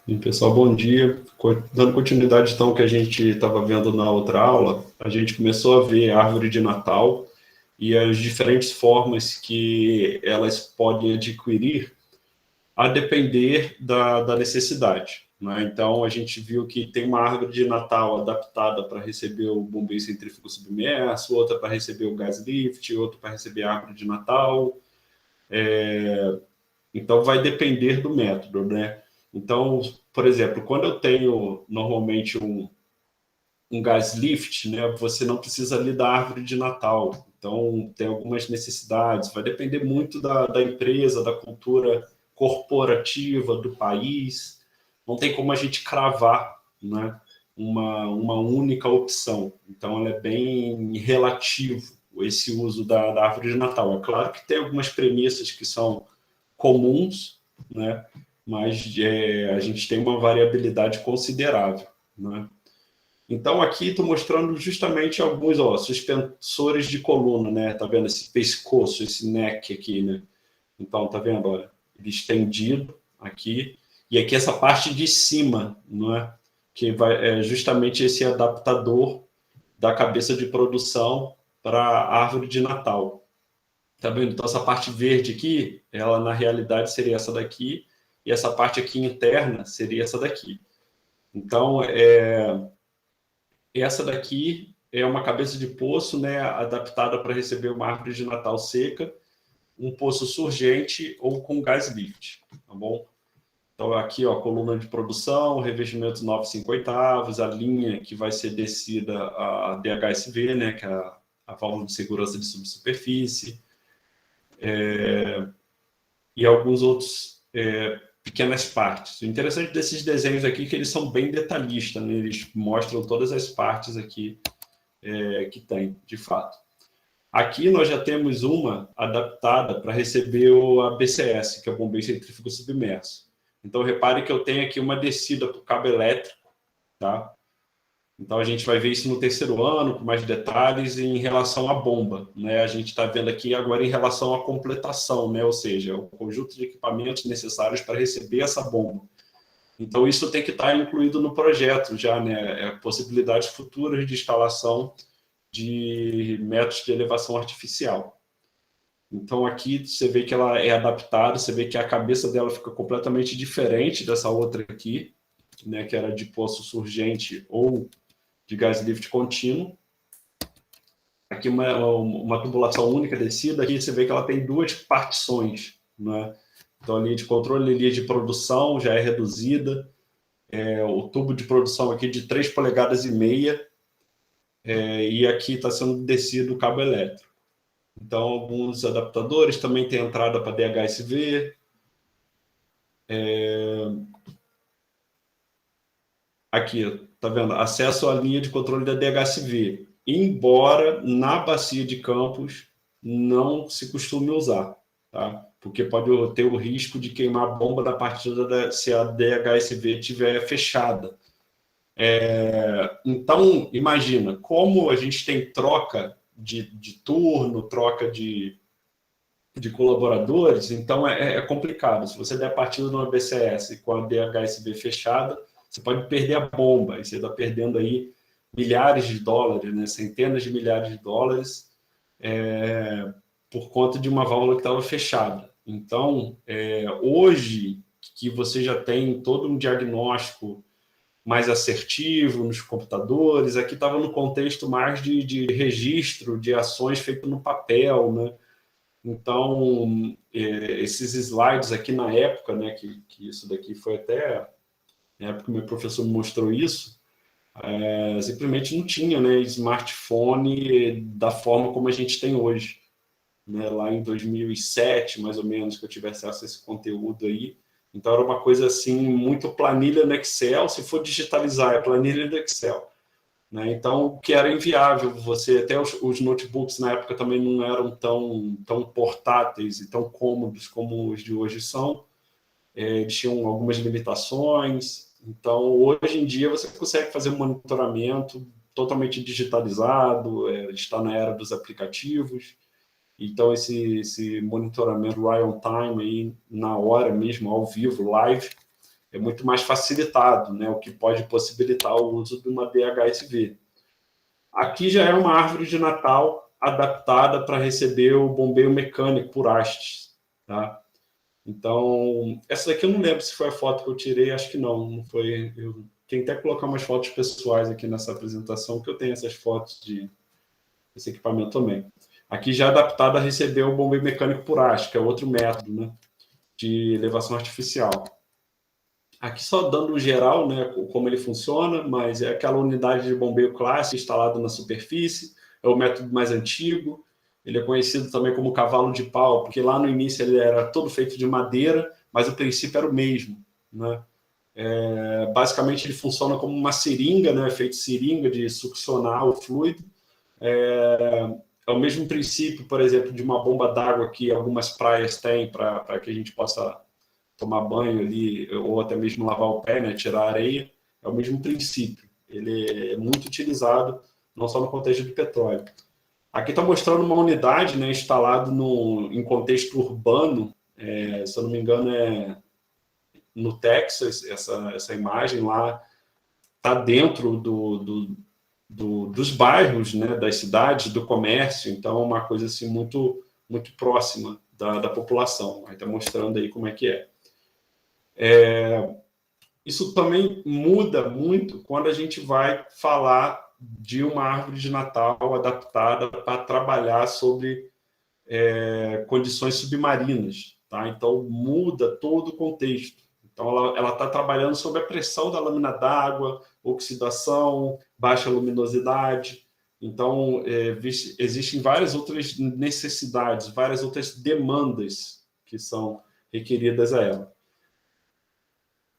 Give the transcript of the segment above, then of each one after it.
E, pessoal, bom dia. Dando continuidade, então, que a gente estava vendo na outra aula, a gente começou a ver a árvore de Natal e as diferentes formas que elas podem adquirir a depender da necessidade. Né? Então, a gente viu que tem uma árvore de Natal adaptada para receber o bombeio centrífugo submerso, outra para receber o gás lift, outra para receber a árvore de Natal. Então, vai depender do método, né? Então, por exemplo, quando eu tenho normalmente um gas lift, né, você não precisa ali da árvore de Natal. Então, tem algumas necessidades. Vai depender muito da empresa, da cultura corporativa do país. Não tem como a gente cravar, né, uma única opção. Então, ela é bem relativo, esse uso da árvore de Natal. É claro que tem algumas premissas que são comuns, né? Mas a gente tem uma variabilidade considerável, né? Então, aqui estou mostrando justamente alguns suspensores de coluna, né? Tá vendo esse pescoço, esse neck aqui, né? Então, tá vendo? Olha, ele estendido aqui. E aqui essa parte de cima, não é? Que é justamente esse adaptador da cabeça de produção para a árvore de Natal. Tá vendo? Então, essa parte verde aqui, ela na realidade seria essa daqui, e essa parte aqui interna seria essa daqui. Então, essa daqui é uma cabeça de poço, né, adaptada para receber uma árvore de Natal seca, um poço surgente ou com gás lift, tá bom? Então, aqui, ó, coluna de produção, revestimento 9,5/8, a linha que vai ser descida a DHSV, né, que é a válvula de segurança de subsuperfície, e alguns outros pequenas partes. O interessante desses desenhos aqui é que eles são bem detalhistas, né? Eles mostram todas as partes aqui que tem, de fato. Aqui nós já temos uma adaptada para receber o ABCS, que é o bombeio centrífugo submerso. Então, repare que eu tenho aqui uma descida para o cabo elétrico, tá? Então, a gente vai ver isso no terceiro ano, com mais detalhes, em relação à bomba, né? A gente está vendo aqui agora em relação à completação, né? Ou seja, o conjunto de equipamentos necessários para receber essa bomba. Então, isso tem que estar incluído no projeto já, né? Possibilidades futuras de instalação de métodos de elevação artificial. Então, aqui você vê que ela é adaptada, você vê que a cabeça dela fica completamente diferente dessa outra aqui, né? Que era de poço surgente ou de gás lift contínuo. Aqui uma tubulação única descida, aqui você vê que ela tem duas partições, né? Então, a linha de controle, a linha de produção já é reduzida, o tubo de produção aqui de 3,5 polegadas, e aqui está sendo descido o cabo elétrico. Então, alguns adaptadores também têm entrada para DHSV. Aqui, tá vendo? Acesso à linha de controle da DHSV. Embora na bacia de Campos não se costume usar, tá? Porque pode ter o risco de queimar a bomba da partida se a DHSV estiver fechada. Então, imagina, como a gente tem troca de turno, troca de colaboradores, então é complicado. Se você der a partida no ABCS com a DHSB fechada, você pode perder a bomba, e você está perdendo aí milhares de dólares, né? Centenas de milhares de dólares, por conta de uma válvula que estava fechada. Então, hoje que você já tem todo um diagnóstico mais assertivo nos computadores, aqui estava no contexto mais de registro de ações feito no papel, né? Então, esses slides aqui na época, né, que isso daqui foi até na época que meu professor me mostrou isso, simplesmente não tinha, né, smartphone da forma como a gente tem hoje. Né, lá em 2007, mais ou menos, que eu tive acesso a esse conteúdo aí. Então, era uma coisa assim, muito planilha no Excel. Se for digitalizar, é planilha do Excel. Né? Então, o que era inviável, você até os notebooks na época também não eram tão portáteis e tão cômodos como os de hoje são, eles tinham algumas limitações. Então, hoje em dia, você consegue fazer um monitoramento totalmente digitalizado, está na era dos aplicativos. Então, esse monitoramento real time, aí, na hora mesmo, ao vivo, live, é muito mais facilitado, né? O que pode possibilitar o uso de uma DHSV. Aqui já é uma árvore de Natal adaptada para receber o bombeio mecânico por hastes, tá? Então, essa daqui eu não lembro se foi a foto que eu tirei, acho que não foi. Eu tenho até que colocar umas fotos pessoais aqui nessa apresentação, que eu tenho essas fotos desse equipamento também. Aqui já adaptado a receber o bombeio mecânico por haste, que é outro método, né, de elevação artificial. Aqui só dando o geral, né, como ele funciona, mas é aquela unidade de bombeio clássico instalada na superfície, é o método mais antigo, ele é conhecido também como cavalo de pau, porque lá no início ele era todo feito de madeira, mas o princípio era o mesmo, né? Basicamente ele funciona como uma seringa, né, feito seringa de succionar o fluido. É o mesmo princípio, por exemplo, de uma bomba d'água que algumas praias têm para que a gente possa tomar banho ali, ou até mesmo lavar o pé, né, tirar a areia. É o mesmo princípio. Ele é muito utilizado, não só no contexto de petróleo. Aqui está mostrando uma unidade, né, instalada em contexto urbano, se eu não me engano no Texas, essa imagem lá está dentro dos bairros, né, das cidades, do comércio, então é uma coisa assim muito, muito próxima da população. Aí está mostrando aí como é que é. Isso também muda muito quando a gente vai falar de uma árvore de Natal adaptada para trabalhar sobre condições submarinas, tá? Então muda todo o contexto. Então ela está trabalhando sobre a pressão da lâmina d'água, oxidação, baixa luminosidade. Então existem várias outras necessidades, várias outras demandas que são requeridas a ela.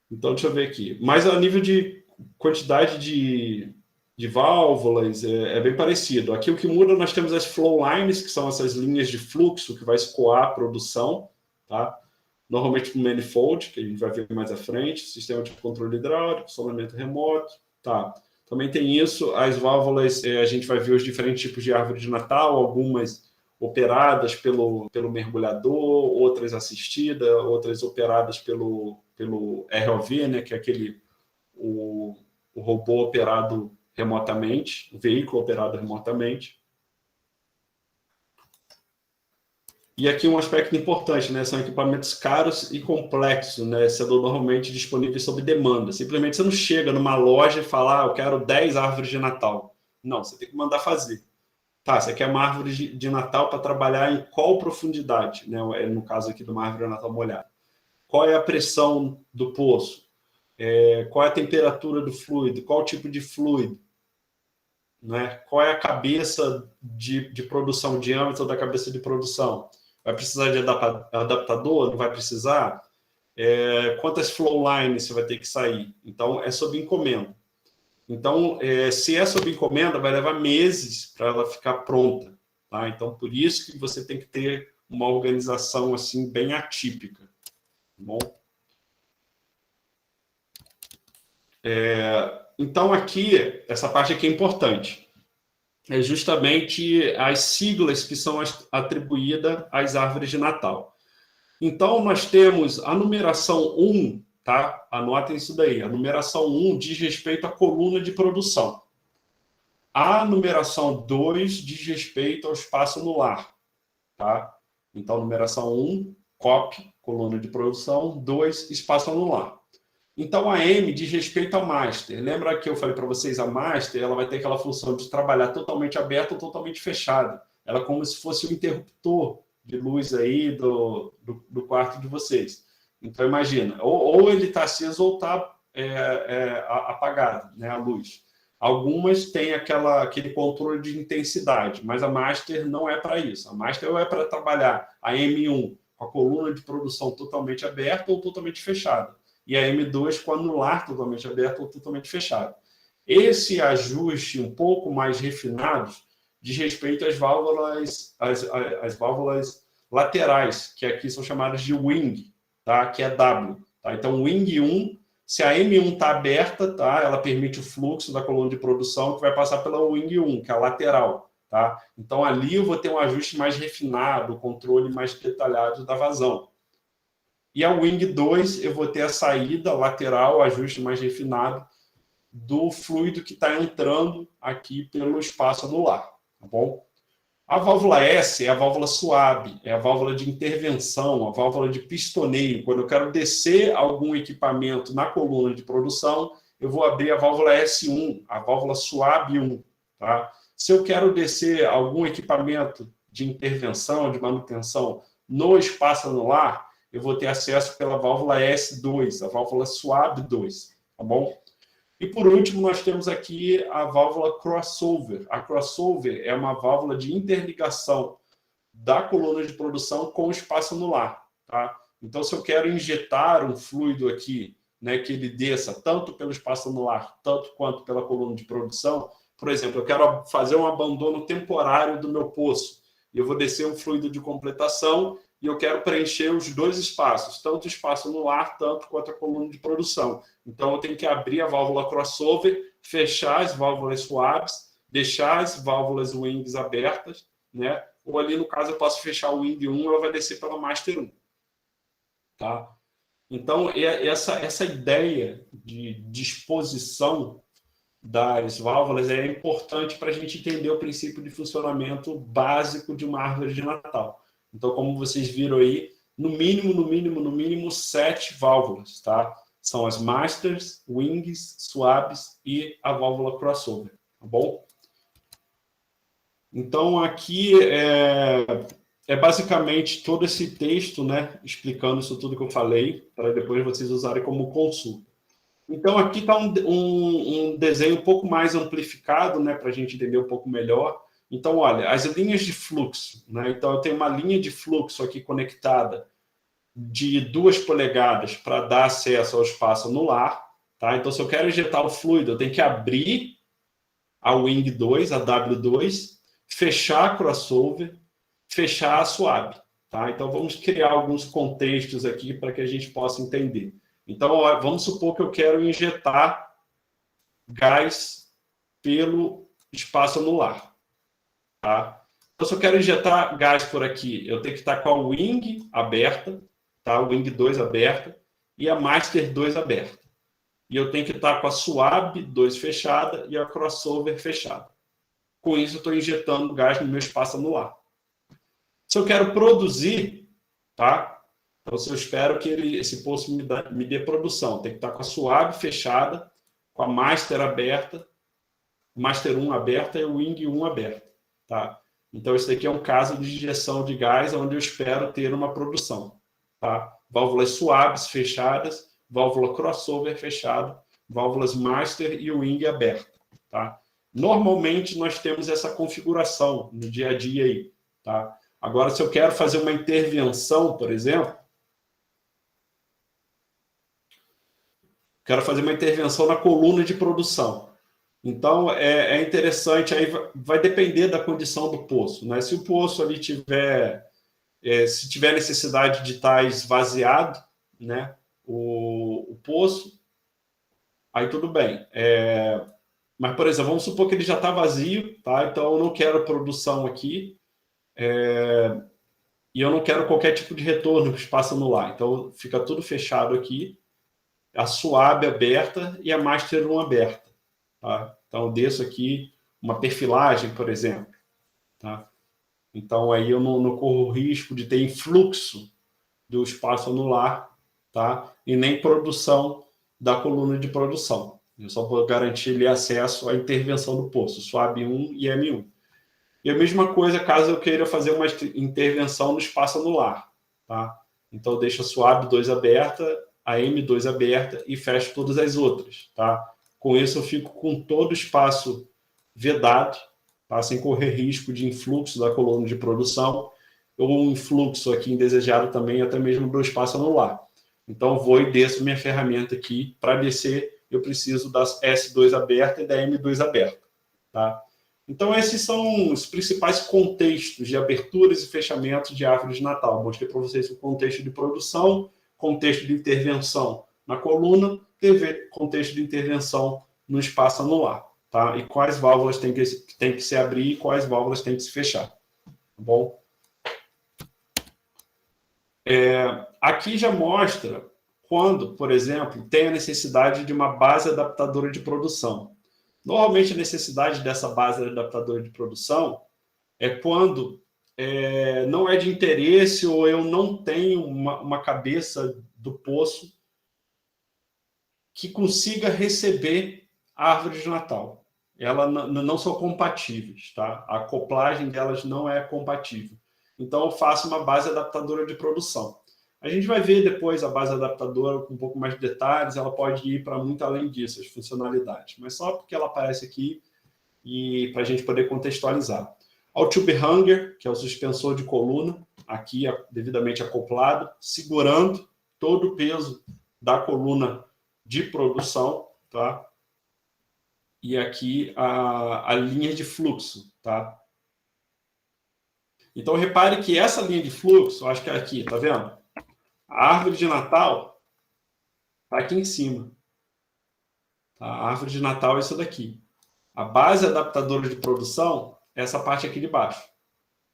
Então, deixa eu ver aqui. Mas a nível de quantidade de válvulas é bem parecido. Aqui o que muda, nós temos as flow lines, que são essas linhas de fluxo que vai escoar a produção, tá? Normalmente com manifold, que a gente vai ver mais à frente, sistema de controle hidráulico, sollamento remoto, tá? Também tem isso, as válvulas, a gente vai ver os diferentes tipos de árvore de Natal, algumas operadas pelo mergulhador, outras assistidas, outras operadas pelo ROV, né, que é o robô operado remotamente, o veículo operado remotamente. E aqui um aspecto importante, né, são equipamentos caros e complexos, né, sendo normalmente disponíveis sob demanda. Simplesmente você não chega numa loja e fala, eu quero 10 árvores de Natal. Não, você tem que mandar fazer. Tá, você quer uma árvore de Natal para trabalhar em qual profundidade? Né? No caso aqui de uma árvore de Natal molhada. Qual é a pressão do poço? Qual é a temperatura do fluido? Qual o tipo de fluido? Né? Qual é a cabeça de produção, o diâmetro da cabeça de produção? Vai precisar de adaptador? Não vai precisar? Quantas flow lines você vai ter que sair? Então, é sob encomenda. Então, se é sob encomenda, vai levar meses para ela ficar pronta. Tá? Então, por isso que você tem que ter uma organização assim bem atípica. Tá bom? Então, aqui, essa parte aqui é importante. É justamente as siglas que são atribuídas às árvores de Natal. Então, nós temos a numeração 1, tá? Anotem isso daí. A numeração 1 diz respeito à coluna de produção. A numeração 2 diz respeito ao espaço anular, tá? Então, numeração 1, COP, coluna de produção, 2, espaço anular. Então, a M diz respeito ao master. Lembra que eu falei para vocês, a master ela vai ter aquela função de trabalhar totalmente aberta ou totalmente fechada. Ela é como se fosse o interruptor de luz aí do quarto de vocês. Então, imagina, ou ele está aceso ou está apagado, né, a luz. Algumas têm aquele controle de intensidade, mas a master não é para isso. A master é para trabalhar a M1 com a coluna de produção totalmente aberta ou totalmente fechada. E a M2 com o anular totalmente aberto ou totalmente fechado. Esse ajuste um pouco mais refinado diz respeito às válvulas, às válvulas laterais, que aqui são chamadas de wing, tá? Que é W. Tá? Então, wing 1, se a M1 está aberta, tá? Ela permite o fluxo da coluna de produção que vai passar pela wing 1, que é a lateral. Tá? Então, ali eu vou ter um ajuste mais refinado, controle mais detalhado da vazão. E a Wing 2, eu vou ter a saída lateral, o ajuste mais refinado do fluido que está entrando aqui pelo espaço anular, tá bom? A válvula S é a válvula suave, é a válvula de intervenção, a válvula de pistoneio. Quando eu quero descer algum equipamento na coluna de produção, eu vou abrir a válvula S1, a válvula suave 1. Tá? Se eu quero descer algum equipamento de intervenção, de manutenção no espaço anular, eu vou ter acesso pela válvula S2, a válvula suave 2. Tá bom? E, por último, nós temos aqui a válvula crossover. A crossover é uma válvula de interligação da coluna de produção com o espaço anular. Tá? Então, se eu quero injetar um fluido aqui, né, que ele desça tanto pelo espaço anular, tanto quanto pela coluna de produção, por exemplo, eu quero fazer um abandono temporário do meu poço, e eu vou descer um fluido de completação e eu quero preencher os dois espaços, tanto o espaço anular, tanto quanto a coluna de produção. Então, eu tenho que abrir a válvula crossover, fechar as válvulas suaves, deixar as válvulas wings abertas, né? Ou ali, no caso, eu posso fechar o wing 1, ela vai descer pela master 1. Tá? Então, essa ideia de disposição das válvulas é importante para a gente entender o princípio de funcionamento básico de uma árvore de Natal. Então, como vocês viram aí, no mínimo, 7 válvulas, tá? São as masters, wings, suaves e a válvula crossover, tá bom? Então, aqui é basicamente todo esse texto, né, explicando isso tudo que eu falei, para depois vocês usarem como consulta. Então, aqui está um desenho um pouco mais amplificado, né, para a gente entender um pouco melhor. Então, olha, as linhas de fluxo, né? Então, eu tenho uma linha de fluxo aqui conectada de 2 polegadas para dar acesso ao espaço anular. Tá? Então, se eu quero injetar o fluido, eu tenho que abrir a Wing 2, a W2, fechar a crossover, fechar a suave. Tá? Então, vamos criar alguns contextos aqui para que a gente possa entender. Então, vamos supor que eu quero injetar gás pelo espaço anular. Tá? Então, se eu quero injetar gás por aqui, eu tenho que estar com a Wing aberta, tá? A Wing 2 aberta e a Master 2 aberta. E eu tenho que estar com a Suave 2 fechada e a Crossover fechada. Com isso, eu estou injetando gás no meu espaço anular. Se eu quero produzir, tá? Então, se eu espero que esse poço me dê produção, tem que estar com a Suave fechada, com a Master aberta, Master 1 aberta e o Wing 1 aberta. Tá? Então, esse daqui é um caso de injeção de gás onde eu espero ter uma produção. Tá? Válvulas suaves fechadas, válvula crossover fechada, válvulas master e wing aberta. Tá? Normalmente, nós temos essa configuração no dia a dia aí. Tá? Agora, se eu quero fazer uma intervenção, por exemplo, quero fazer uma intervenção na coluna de produção. Então, é interessante, aí vai depender da condição do poço. Né? Se o poço ali tiver, se tiver necessidade de estar esvaziado, né, o poço, aí tudo bem. Mas, por exemplo, vamos supor que ele já está vazio, tá? Então eu não quero produção aqui, e eu não quero qualquer tipo de retorno para o espaço anular. Então fica tudo fechado aqui, a suave aberta e a master 1 aberta. Tá? Então, eu desço aqui uma perfilagem, por exemplo. Tá? Então, aí eu não corro o risco de ter influxo do espaço anular, tá? E nem produção da coluna de produção. Eu só vou garantir ali acesso à intervenção do poço, SUAB 1 e M1. E a mesma coisa caso eu queira fazer uma intervenção no espaço anular. Tá? Então, eu deixo a SUAB 2 aberta, a M2 aberta e fecho todas as outras. Tá? Com isso, eu fico com todo o espaço vedado, tá? Sem correr risco de influxo da coluna de produção, ou um influxo aqui indesejado também, até mesmo do espaço anular. Então, vou e desço minha ferramenta aqui. Para descer, eu preciso da S2 aberta e da M2 aberta. Tá? Então, esses são os principais contextos de aberturas e fechamentos de árvore de Natal. Mostrei para vocês o contexto de produção, contexto de intervenção na coluna, contexto de intervenção no espaço anular, tá? E quais válvulas tem que se abrir e quais válvulas tem que se fechar, tá bom? Aqui já mostra quando, por exemplo, tem a necessidade de uma base adaptadora de produção. Normalmente, a necessidade dessa base adaptadora de produção é quando não é de interesse ou eu não tenho uma cabeça do poço que consiga receber a árvore de Natal. Elas não são compatíveis, tá? A acoplagem delas não é compatível. Então, eu faço uma base adaptadora de produção. A gente vai ver depois a base adaptadora com um pouco mais de detalhes, ela pode ir para muito além disso, as funcionalidades, mas só porque ela aparece aqui e para a gente poder contextualizar. O tube hanger, que é o suspensor de coluna, aqui devidamente acoplado, segurando todo o peso da coluna de produção, tá? E aqui a linha de fluxo, tá? Então, repare que essa linha de fluxo, acho que é aqui, tá vendo? A árvore de Natal está aqui em cima. Tá? A árvore de Natal é isso daqui. A base adaptadora de produção é essa parte aqui de baixo.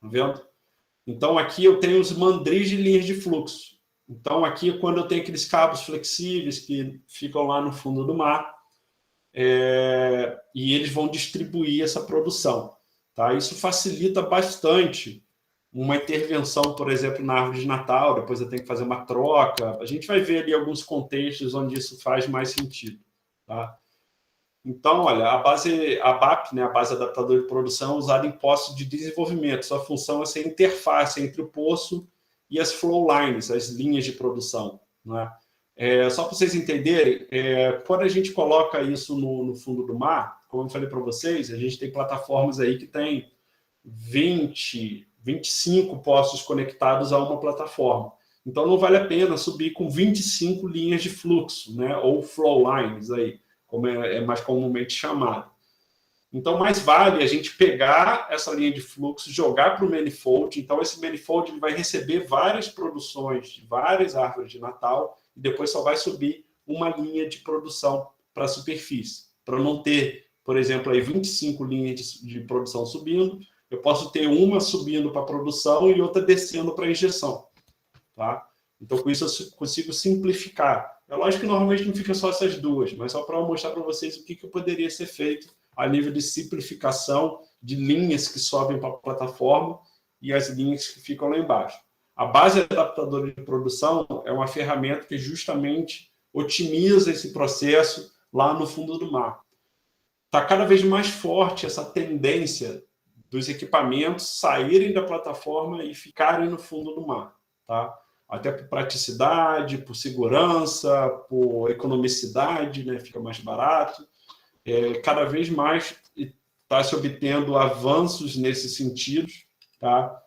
Tá vendo? Então, aqui eu tenho os mandris de linhas de fluxo. Então, aqui, quando eu tenho aqueles cabos flexíveis que ficam lá no fundo do mar, e eles vão distribuir essa produção. Tá? Isso facilita bastante uma intervenção, por exemplo, na árvore de Natal, depois eu tenho que fazer uma troca. A gente vai ver ali alguns contextos onde isso faz mais sentido. Tá? Então, olha, a BAP, né, a base adaptadora de produção, é usada em postos de desenvolvimento. Sua função é ser interface entre o poço e as flow lines, as linhas de produção. Né? Só para vocês entenderem, quando a gente coloca isso no fundo do mar, como eu falei para vocês, a gente tem plataformas aí que tem 20, 25 postos conectados a uma plataforma. Então, não vale a pena subir com 25 linhas de fluxo, né? Ou flow lines, aí, como é mais comumente chamado. Então, mais vale a gente pegar essa linha de fluxo, jogar para o manifold. Então, esse manifold ele vai receber várias produções de várias árvores de Natal e depois só vai subir uma linha de produção para a superfície. Para não ter, por exemplo, aí 25 linhas de produção subindo, eu posso ter uma subindo para a produção e outra descendo para a injeção. Tá? Então, com isso, eu consigo simplificar. É lógico que normalmente não fica só essas duas, mas só para mostrar para vocês o que poderia ser feito a nível de simplificação de linhas que sobem para a plataforma e as linhas que ficam lá embaixo. A base adaptadora de produção é uma ferramenta que justamente otimiza esse processo lá no fundo do mar. Está cada vez mais forte essa tendência dos equipamentos saírem da plataforma e ficarem no fundo do mar. Tá? Até por praticidade, por segurança, por economicidade, né? Fica mais barato. Cada vez mais está se obtendo avanços nesse sentido, tá?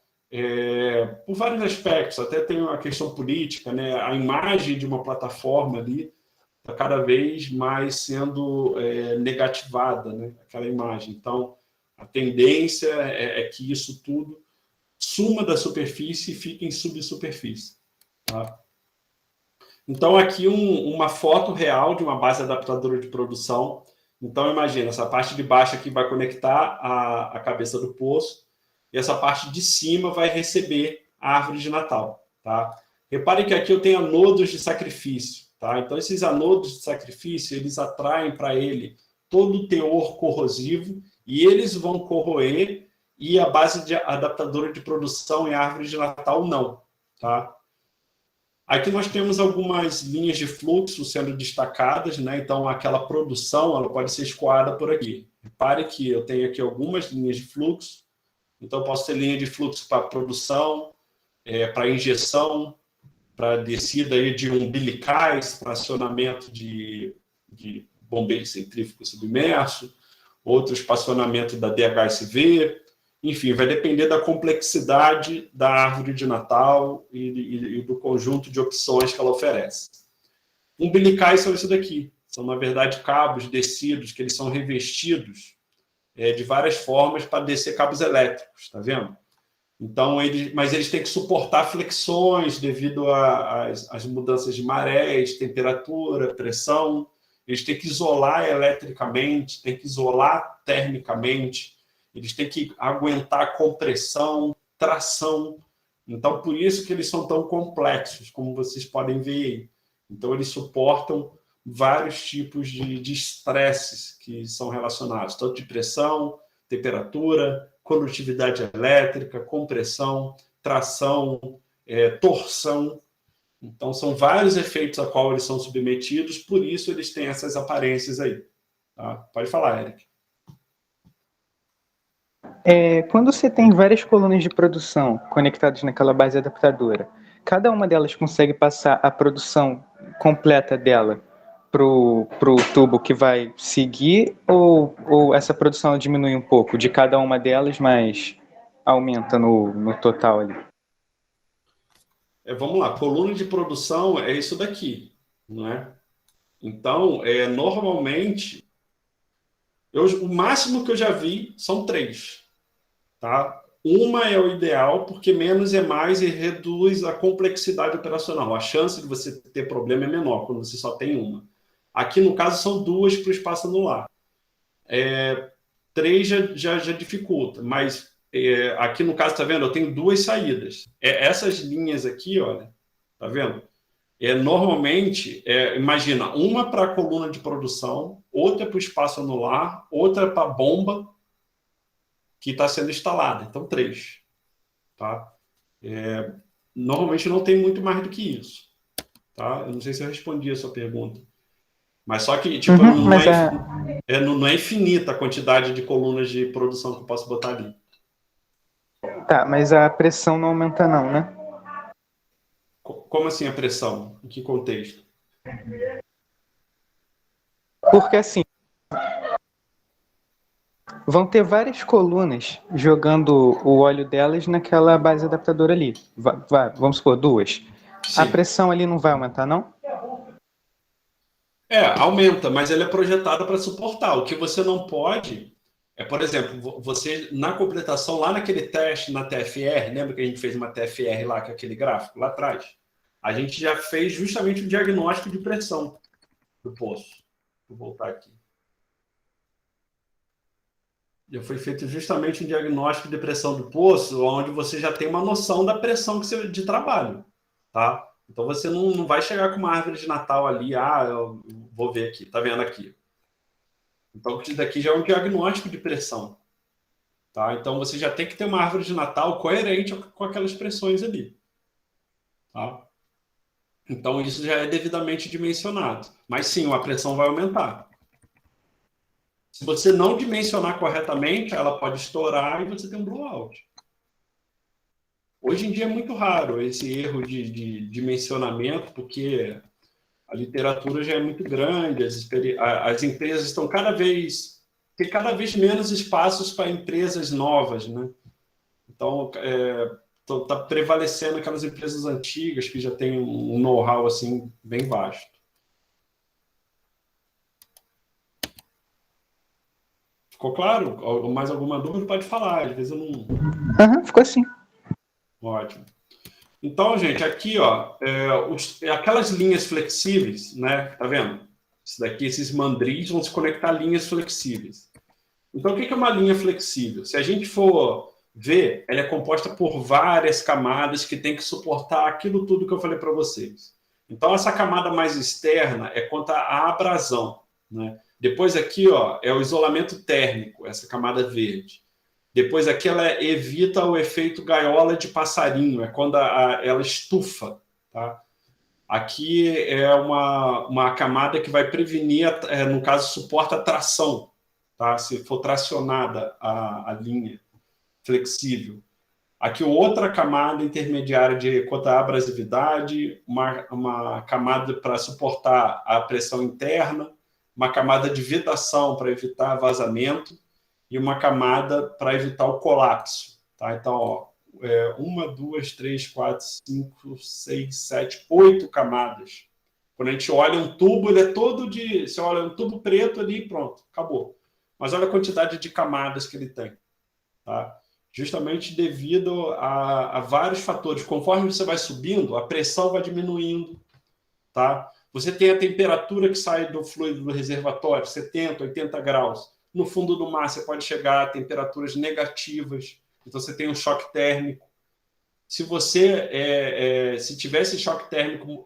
Por vários aspectos, até tem uma questão política, né? A imagem de uma plataforma ali está cada vez mais sendo negativada, né? Aquela imagem. Então, a tendência é que isso tudo suma da superfície e fique em subsuperfície. Tá? Então, aqui uma foto real de uma base adaptadora de produção. Então, imagina, essa parte de baixo aqui vai conectar a cabeça do poço e essa parte de cima vai receber a árvore de Natal. Tá? Repare que aqui eu tenho anodos de sacrifício. Tá? Então, esses anodos de sacrifício, eles atraem para ele todo o teor corrosivo e eles vão corroer e a base adaptadora de produção em árvore de Natal não. Tá? Aqui nós temos algumas linhas de fluxo sendo destacadas, né? Então, aquela produção ela pode ser escoada por aqui. Repare que eu tenho aqui algumas linhas de fluxo. Então, eu posso ter linha de fluxo para produção, para injeção, para descida aí de umbilicais, para acionamento de bombeiro centrífugo submerso, outros para acionamento da DHSV. Enfim, vai depender da complexidade da árvore de Natal e do conjunto de opções que ela oferece. Umbilicais são isso daqui. São, na verdade, cabos descidos, que eles são revestidos de várias formas para descer cabos elétricos, tá vendo? Então, mas eles têm que suportar flexões devido às mudanças de marés, temperatura, pressão. Eles têm que isolar eletricamente, têm que isolar termicamente. Eles têm que aguentar compressão, tração. Então, por isso que eles são tão complexos, como vocês podem ver aí. Então, eles suportam vários tipos de estresses que são relacionados, tanto de pressão, temperatura, condutividade elétrica, compressão, tração, torção. Então, são vários efeitos a qual eles são submetidos, por isso eles têm essas aparências aí. Tá? Pode falar, Eric. Quando você tem várias colunas de produção conectadas naquela base adaptadora, cada uma delas consegue passar a produção completa dela pro tubo que vai seguir, ou essa produção diminui um pouco de cada uma delas, mas aumenta no total ali? Vamos lá, coluna de produção é isso daqui, não é? Então, normalmente, o máximo que eu já vi são 3, tá? Uma é o ideal, porque menos é mais e reduz a complexidade operacional. A chance de você ter problema é menor quando você só tem uma. Aqui, no caso, são 2 para o espaço anular. 3 já dificulta, mas aqui no caso, tá vendo? Eu tenho 2 saídas. Essas linhas aqui, olha, tá vendo? Normalmente, imagina, uma para a coluna de produção, outra para o espaço anular, outra para a bomba que está sendo instalada. Então, 3. Tá? Normalmente não tem muito mais do que isso. Tá? Eu não sei se eu respondi a sua pergunta. Mas só que tipo, não é infinita a quantidade de colunas de produção que eu posso botar ali. Tá, mas a pressão não aumenta não, né? Como assim a pressão? Em que contexto? Porque assim, vão ter várias colunas jogando o óleo delas naquela base adaptadora ali. Vamos supor, 2. Sim. A pressão ali não vai aumentar, não? Aumenta, mas ela é projetada para suportar. O que você não pode por exemplo, você na completação, lá naquele teste na TFR, lembra que a gente fez uma TFR lá, com aquele gráfico lá atrás? A gente já fez justamente o diagnóstico de pressão do poço. Vou voltar aqui. Já foi feito justamente um diagnóstico de pressão do poço, onde você já tem uma noção da pressão de trabalho, tá? Então você não vai chegar com uma árvore de Natal ali, eu vou ver aqui, tá vendo aqui? Então isso daqui já é um diagnóstico de pressão, tá? Então você já tem que ter uma árvore de Natal coerente com aquelas pressões ali, tá? Então isso já é devidamente dimensionado, mas sim, a pressão vai aumentar. Se você não dimensionar corretamente, ela pode estourar e você tem um blowout. Hoje em dia é muito raro esse erro de dimensionamento, porque a literatura já é muito grande, as empresas estão tem cada vez menos espaços para empresas novas, né? Então, está prevalecendo aquelas empresas antigas que já têm um know-how assim, bem vasto. Ficou claro? Mais alguma dúvida? Pode falar, às vezes eu não... Ficou assim. Ótimo. Então, gente, aqui, ó, aquelas linhas flexíveis, né? Tá vendo? Isso daqui, esses mandris vão se conectar a linhas flexíveis. Então, o que é uma linha flexível? Se a gente for ver, ela é composta por várias camadas que tem que suportar aquilo tudo que eu falei para vocês. Então, essa camada mais externa é contra a abrasão, né? Depois aqui, ó, é o isolamento térmico, essa camada verde. Depois aqui ela evita o efeito gaiola de passarinho, é quando ela estufa, tá? Aqui é uma camada que vai prevenir, no caso, suporta a tração, tá? Se for tracionada a linha flexível. Aqui outra camada intermediária contra a abrasividade, uma camada para suportar a pressão interna, uma camada de vedação para evitar vazamento, e uma camada para evitar o colapso. Tá? Então, ó, 1, 2, 3, 4, 5, 6, 7, 8 camadas. Quando a gente olha um tubo, ele é todo de... Você olha um tubo preto ali, pronto, acabou. Mas olha a quantidade de camadas que ele tem. Tá? Justamente devido a vários fatores. Conforme você vai subindo, a pressão vai diminuindo. Tá? Você tem a temperatura que sai do fluido do reservatório, 70, 80 graus. No fundo do mar, você pode chegar a temperaturas negativas. Então, você tem um choque térmico. se você se tivesse choque térmico,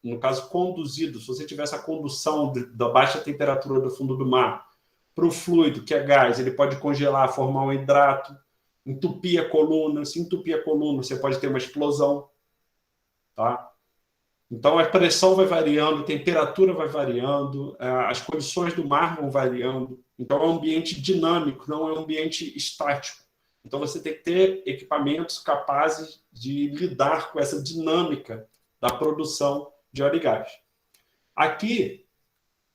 no caso conduzido, se você tivesse a condução da baixa temperatura do fundo do mar para o fluido, que é gás, ele pode congelar, formar um hidrato, entupir a coluna. Se entupir a coluna, você pode ter uma explosão. Tá? Então, a pressão vai variando, a temperatura vai variando, as condições do mar vão variando. Então, é um ambiente dinâmico, não é um ambiente estático. Então, você tem que ter equipamentos capazes de lidar com essa dinâmica da produção de óleo e gás. Aqui,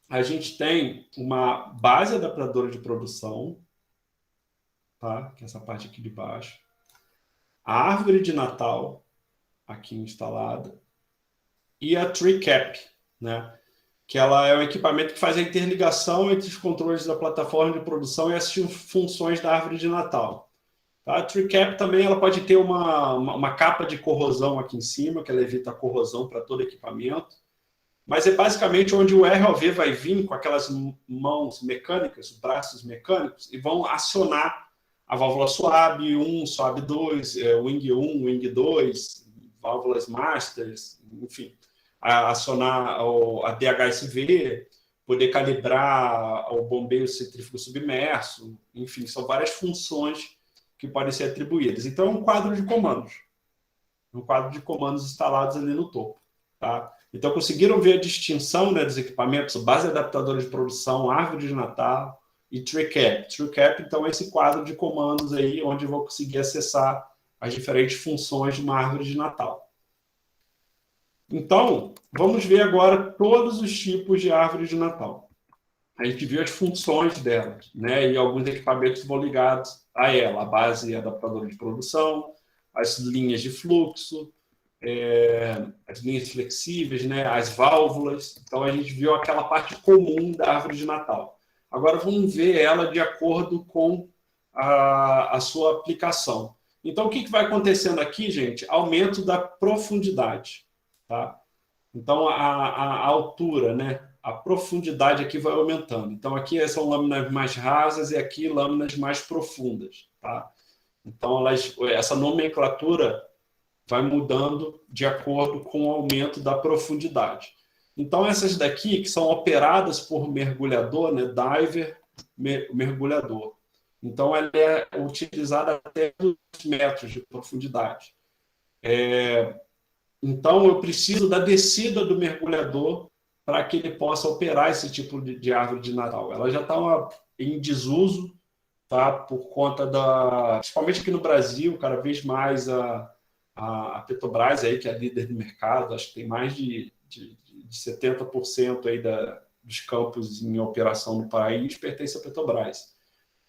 a gente tem uma base adaptadora de produção, tá? Que é essa parte aqui de baixo. A árvore de Natal, aqui instalada. E a Tree Cap, né? Que ela é um equipamento que faz a interligação entre os controles da plataforma de produção e as funções da árvore de Natal. Tá? A Tree Cap também ela pode ter uma capa de corrosão aqui em cima, que ela evita a corrosão para todo equipamento. Mas é basicamente onde o ROV vai vir com aquelas mãos mecânicas, braços mecânicos, e vão acionar a válvula SWAB 1, SWAB 2, Wing 1, Wing 2, válvulas Masters, enfim, acionar a DHSV, poder calibrar o bombeio centrífugo submerso, enfim, são várias funções que podem ser atribuídas. Então, é um quadro de comandos. Um quadro de comandos instalados ali no topo. Tá? Então, conseguiram ver a distinção, né, dos equipamentos, base adaptadora de produção, árvore de Natal e Tree Cap. Tree Cap, então, é esse quadro de comandos aí, onde eu vou conseguir acessar as diferentes funções de uma árvore de Natal. Então, vamos ver agora todos os tipos de árvore de Natal. A gente viu as funções delas, né, e alguns equipamentos vão ligados a ela, a base adaptadora de produção, as linhas de fluxo, as linhas flexíveis, né, as válvulas. Então, a gente viu aquela parte comum da árvore de Natal. Agora, vamos ver ela de acordo com a sua aplicação. Então, o que vai acontecendo aqui, gente? Aumento da profundidade. Tá? Então, a altura, né, a profundidade aqui vai aumentando. Então, aqui são lâminas mais rasas e aqui lâminas mais profundas. Tá? Então, essa nomenclatura vai mudando de acordo com o aumento da profundidade. Então, essas daqui, que são operadas por mergulhador, né, diver, mergulhador. Então, ela é utilizada até 2 metros de profundidade. Então, eu preciso da descida do mergulhador para que ele possa operar esse tipo de árvore de Natal. Ela já está em desuso, tá? Por conta principalmente aqui no Brasil, cada vez mais a Petrobras, aí, que é a líder do mercado, acho que tem mais de 70% aí dos campos em operação no país, pertence à Petrobras.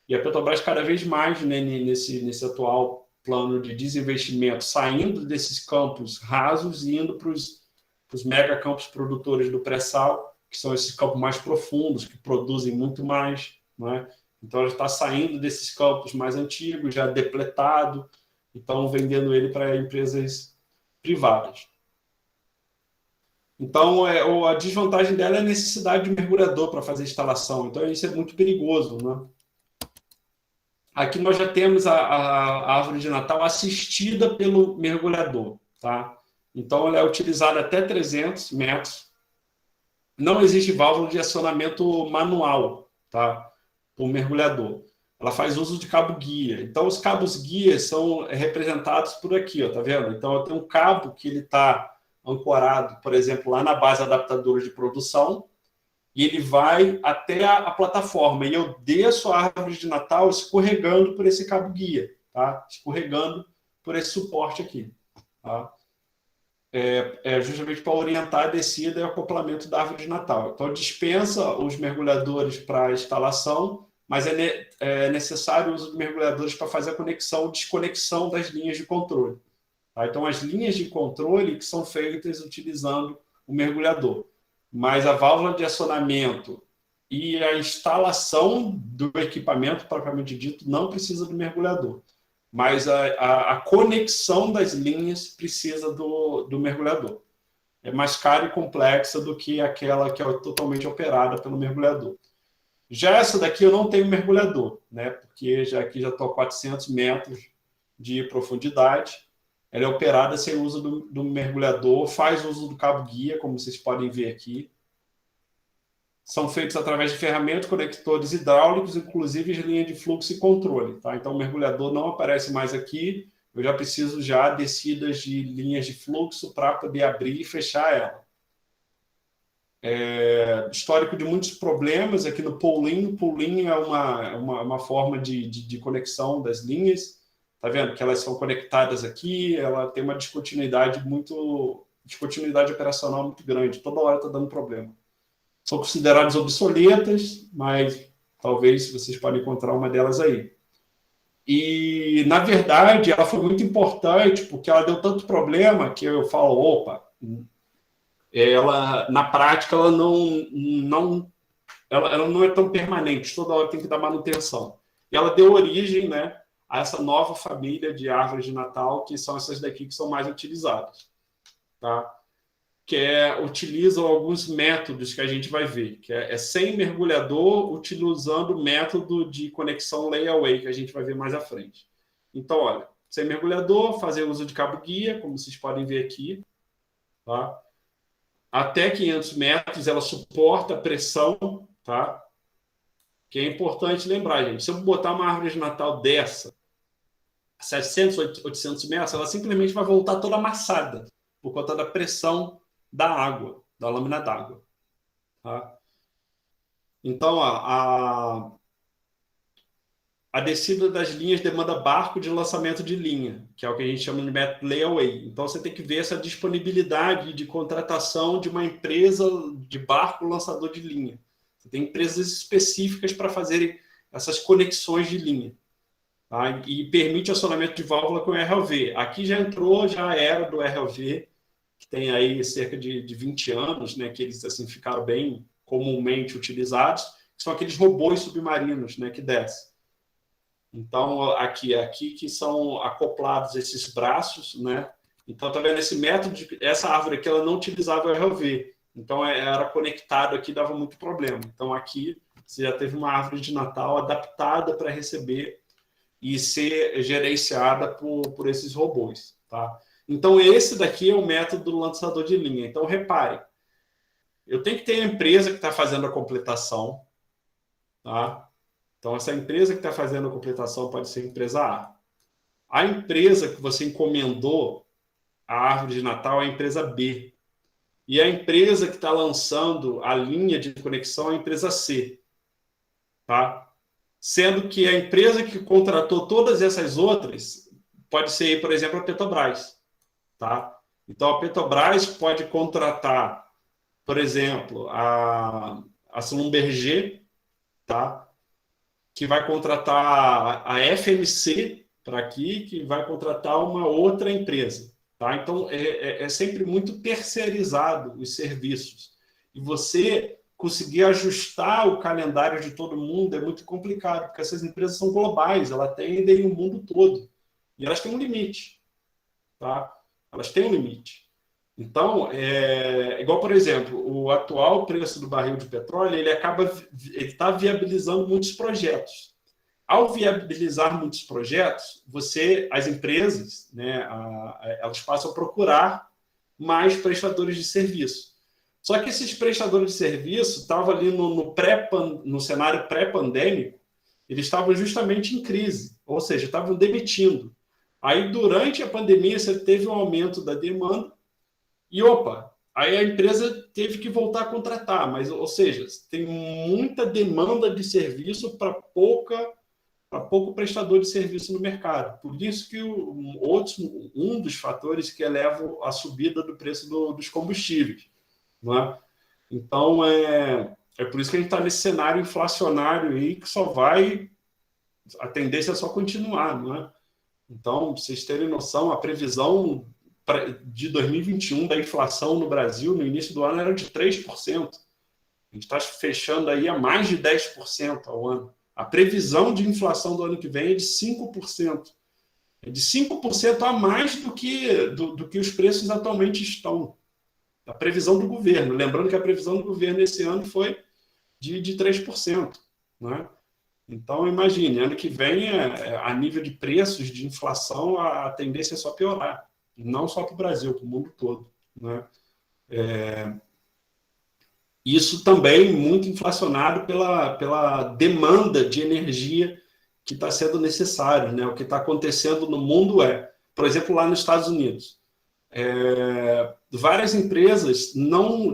E a Petrobras cada vez mais, né, nesse atual plano de desinvestimento, saindo desses campos rasos e indo para os mega campos produtores do pré-sal, que são esses campos mais profundos, que produzem muito mais. Né? Então, ela está saindo desses campos mais antigos, já depletado, e estão vendendo ele para empresas privadas. Então, a desvantagem dela é a necessidade de mergulhador para fazer a instalação. Então, isso é muito perigoso. Né? Aqui nós já temos a árvore de Natal assistida pelo mergulhador. Tá? Então, ela é utilizada até 300 metros. Não existe válvula de acionamento manual, tá? Por mergulhador. Ela faz uso de cabo-guia. Então, os cabos-guia são representados por aqui, ó, tá vendo? Então, eu tenho um cabo que ele está ancorado, por exemplo, lá na base adaptadora de produção, e ele vai até a plataforma, e eu desço a árvore de Natal escorregando por esse cabo-guia, tá? Escorregando por esse suporte aqui, tá? Justamente para orientar a descida e o acoplamento da árvore de Natal. Então, dispensa os mergulhadores para a instalação, mas é necessário o uso de mergulhadores para fazer a conexão, desconexão das linhas de controle. Tá? Então, as linhas de controle que são feitas utilizando o mergulhador. Mas a válvula de acionamento e a instalação do equipamento, propriamente dito, não precisa do mergulhador. Mas a conexão das linhas precisa do mergulhador. É mais cara e complexa do que aquela que é totalmente operada pelo mergulhador. Já essa daqui eu não tenho mergulhador, né? Porque aqui já estou a 400 metros de profundidade. Ela é operada sem o uso do mergulhador, faz uso do cabo-guia, como vocês podem ver aqui. São feitos através de ferramentas, conectores hidráulicos, inclusive linha de fluxo e controle. Tá? Então, o mergulhador não aparece mais aqui. Eu já preciso já descidas de linhas de fluxo para poder abrir e fechar ela. Histórico de muitos problemas aqui no pooling. Pooling é uma forma de conexão das linhas. Tá vendo que elas são conectadas aqui, ela tem uma descontinuidade operacional muito grande. Toda hora está dando problema. São consideradas obsoletas, mas talvez vocês podem encontrar uma delas aí. E, na verdade, ela foi muito importante, porque ela deu tanto problema que eu falo, opa, ela, na prática, ela não é tão permanente, toda hora tem que dar manutenção. E ela deu origem, né, a essa nova família de árvores de Natal, que são essas daqui que são mais utilizadas. Tá? Utilizam alguns métodos que a gente vai ver, que é sem mergulhador, utilizando o método de conexão layaway, que a gente vai ver mais à frente. Então, olha, sem mergulhador, fazer uso de cabo-guia, como vocês podem ver aqui. Tá? Até 500 metros, ela suporta a pressão, tá? Que é importante lembrar, gente. Se eu botar uma árvore de Natal dessa, 700, 800 metros, ela simplesmente vai voltar toda amassada, por conta da pressão da água, da lâmina d'água. Tá? Então, a descida das linhas demanda barco de lançamento de linha, que é o que a gente chama de método layaway. Então, você tem que ver essa disponibilidade de contratação de uma empresa de barco lançador de linha. Você tem empresas específicas para fazerem essas conexões de linha. Tá? E permite acionamento de válvula com RLV. Aqui já era do RLV, que tem aí cerca de 20 anos, né, que eles assim, ficaram bem comumente utilizados, que são aqueles robôs submarinos, né, que descem. Então, aqui que são acoplados esses braços, né? Então, tá vendo esse método, essa árvore aqui, ela não utilizava o RLV. Então, era conectado aqui, dava muito problema. Então, aqui, você já teve uma árvore de Natal adaptada para receber e ser gerenciada por esses robôs, tá? Então, esse daqui é o método do lançador de linha. Então, repare, eu tenho que ter a empresa que está fazendo a completação, tá? Então, essa empresa que está fazendo a completação pode ser a empresa A. A empresa que você encomendou a árvore de Natal é a empresa B. E a empresa que está lançando a linha de conexão é a empresa C. Tá? Sendo que a empresa que contratou todas essas outras pode ser, por exemplo, a Petrobras. Tá? Então, a Petrobras pode contratar, por exemplo, a Schlumberger, tá? Que vai contratar a FMC para aqui, que vai contratar uma outra empresa. Tá? Então, é sempre muito terceirizado os serviços. E você conseguir ajustar o calendário de todo mundo é muito complicado, porque essas empresas são globais, elas atendem o mundo todo. E elas têm um limite. Tá? Elas têm um limite. Então, igual, por exemplo, o atual preço do barril de petróleo, ele está viabilizando muitos projetos. Ao viabilizar muitos projetos, as empresas, né, elas passam a procurar mais prestadores de serviço. Só que esses prestadores de serviço estavam ali no cenário pré-pandêmico, eles estavam justamente em crise, ou seja, estavam demitindo. Aí, durante a pandemia, você teve um aumento da demanda, e, aí a empresa teve que voltar a contratar, ou seja, tem muita demanda de serviço para pouco prestador de serviço no mercado. Por isso que um dos fatores que eleva a subida do preço dos combustíveis. Não é? Então, é por isso que a gente está nesse cenário inflacionário aí, que a tendência é só continuar. Não é? Então, para vocês terem noção, a previsão de 2021 da inflação no Brasil, no início do ano, era de 3%. A gente está fechando aí a mais de 10% ao ano. A previsão de inflação do ano que vem é de 5%. É de 5% a mais do que os preços atualmente estão. A previsão do governo. Lembrando que a previsão do governo esse ano foi de 3%. Né? Então, imagine, ano que vem, a nível de preços, de inflação, a tendência é só piorar. Não só para o Brasil, para o mundo todo, né? Isso também muito inflacionado pela demanda de energia que está sendo necessário, né? O que está acontecendo no mundo por exemplo, lá nos Estados Unidos, várias empresas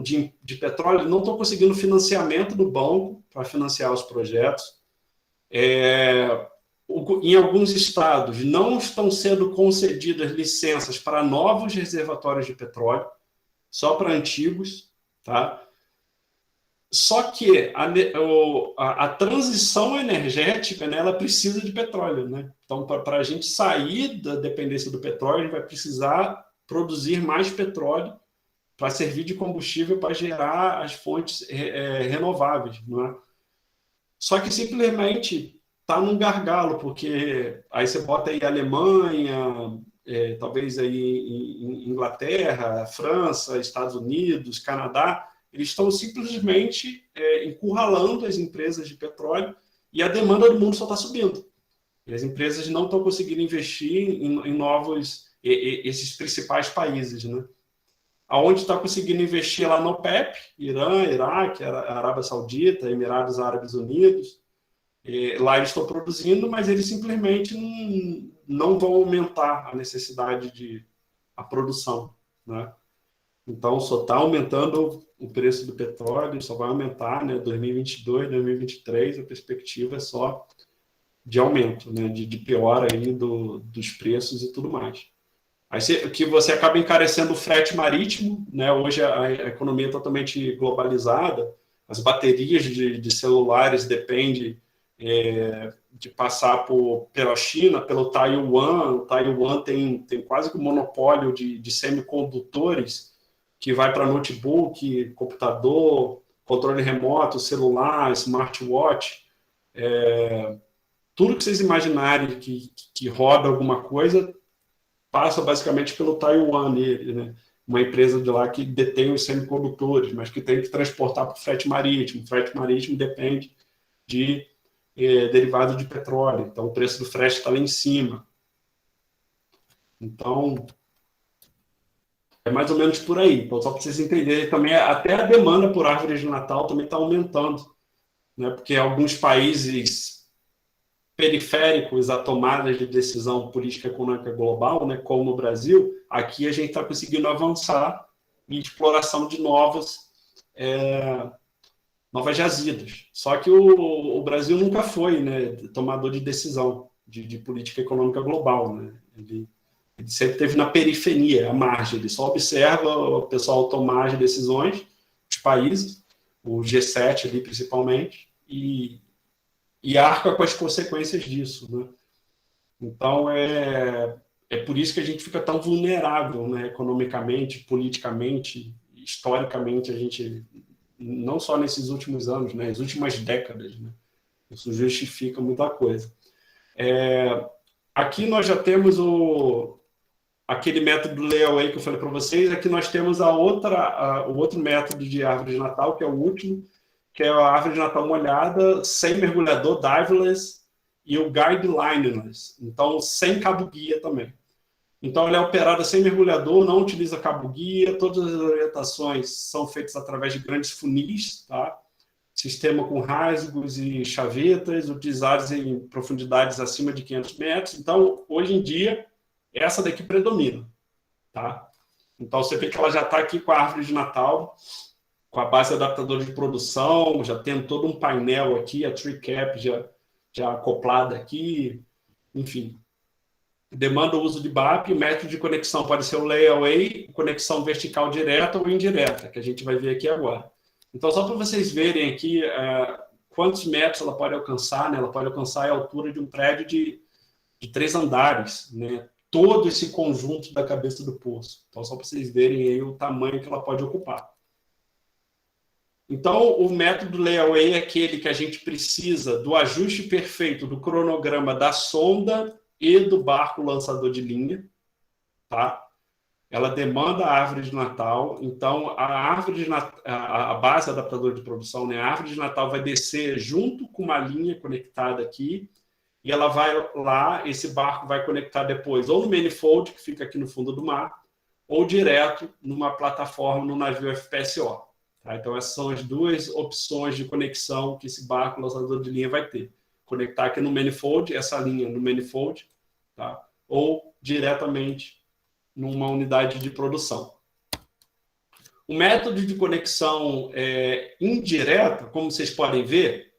de petróleo não estão conseguindo financiamento do banco para financiar os projetos. Em alguns estados não estão sendo concedidas licenças para novos reservatórios de petróleo, só para antigos, tá? Só que a transição energética, né, ela precisa de petróleo, né? Então, para a gente sair da dependência do petróleo, a gente vai precisar produzir mais petróleo para servir de combustível para gerar as fontes renováveis, não é? Só que simplesmente está num gargalo, porque aí você bota aí Alemanha, talvez aí em Inglaterra, França, Estados Unidos, Canadá, eles estão simplesmente encurralando as empresas de petróleo e a demanda do mundo só está subindo. E as empresas não estão conseguindo investir em novos, esses principais países, né? Aonde está conseguindo investir lá no OPEP, Irã, Iraque, Arábia Saudita, Emirados Árabes Unidos, lá eles estão produzindo, mas eles simplesmente não vão aumentar a necessidade a produção, né? Então, só está aumentando o preço do petróleo, só vai aumentar, né? 2022, 2023, a perspectiva é só de aumento, né? De piora aí dos preços e tudo mais. Aí que você acaba encarecendo o frete marítimo, né? Hoje a economia é totalmente globalizada, as baterias de celulares dependem de passar pela China, pelo Taiwan. O Taiwan tem quase que um monopólio de semicondutores que vai para notebook, computador, controle remoto, celular, smartwatch, tudo que vocês imaginarem que roda alguma coisa passa basicamente pelo Taiwan, né? Uma empresa de lá que detém os semicondutores, mas que tem que transportar para o frete marítimo. O frete marítimo depende de derivado de petróleo, então o preço do frete está lá em cima. Então, é mais ou menos por aí. Então, só para vocês entenderem também, até a demanda por árvores de Natal também está aumentando, né? Porque alguns países periféricos à tomada de decisão política econômica global, né, como o Brasil, aqui a gente está conseguindo avançar em exploração de novas jazidas. Só que o Brasil nunca foi, né, tomador de decisão de política econômica global, né? Ele sempre esteve na periferia, à margem. Ele só observa o pessoal tomar as decisões, os países, o G7 ali principalmente, e arca com as consequências disso, né? Então, é por isso que a gente fica tão vulnerável, né? Economicamente, politicamente, historicamente, a gente, não só nesses últimos anos, né? As últimas décadas, né? Isso justifica muita coisa. Aqui nós já temos aquele método layaway que eu falei para vocês. Aqui nós temos o outro método de árvore de Natal, que é o último, que é a árvore de Natal molhada, sem mergulhador, diverless, e o guidelineless, então sem cabo-guia também. Então ela é operada sem mergulhador, não utiliza cabo-guia, todas as orientações são feitas através de grandes funis, tá? Sistema com rasgos e chavetas, utilizados em profundidades acima de 500 metros. Então, hoje em dia, essa daqui predomina, tá? Então você vê que ela já está aqui com a árvore de Natal, com a base adaptadora de produção, já tem todo um painel aqui, a tree cap já acoplada aqui, enfim. Demanda o uso de BAP, o método de conexão pode ser o layaway, conexão vertical direta ou indireta, que a gente vai ver aqui agora. Então, só para vocês verem aqui quantos metros ela pode alcançar, né? Ela pode alcançar a altura de um prédio de 3 andares, né? Todo esse conjunto da cabeça do poço. Então, só para vocês verem aí o tamanho que ela pode ocupar. Então, o método layaway é aquele que a gente precisa do ajuste perfeito do cronograma da sonda e do barco lançador de linha, tá? ela demanda a árvore de Natal, então a árvore de Natal, a base adaptadora de produção, né, a árvore de Natal vai descer junto com uma linha conectada aqui, e ela vai lá, esse barco vai conectar depois ou no manifold, que fica aqui no fundo do mar, ou direto numa plataforma no navio FPSO. Tá? Então essas são as duas opções de conexão que esse barco lançador de linha vai ter. Conectar aqui no manifold, essa linha no manifold, tá? Ou diretamente numa unidade de produção. O método de conexão indireta, como vocês podem ver,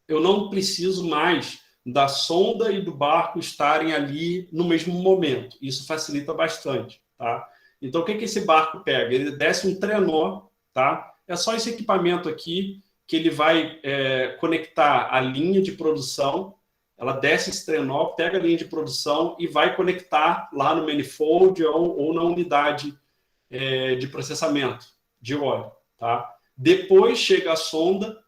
eu não preciso mais da sonda e do barco estarem ali no mesmo momento. Isso facilita bastante. Tá? Então, o que esse barco pega? Ele desce um trenó, tá? É só esse equipamento aqui que ele vai conectar a linha de produção. Ela desce esse trenó, pega a linha de produção e vai conectar lá no manifold ou na unidade de processamento de óleo. Tá? Depois chega a sonda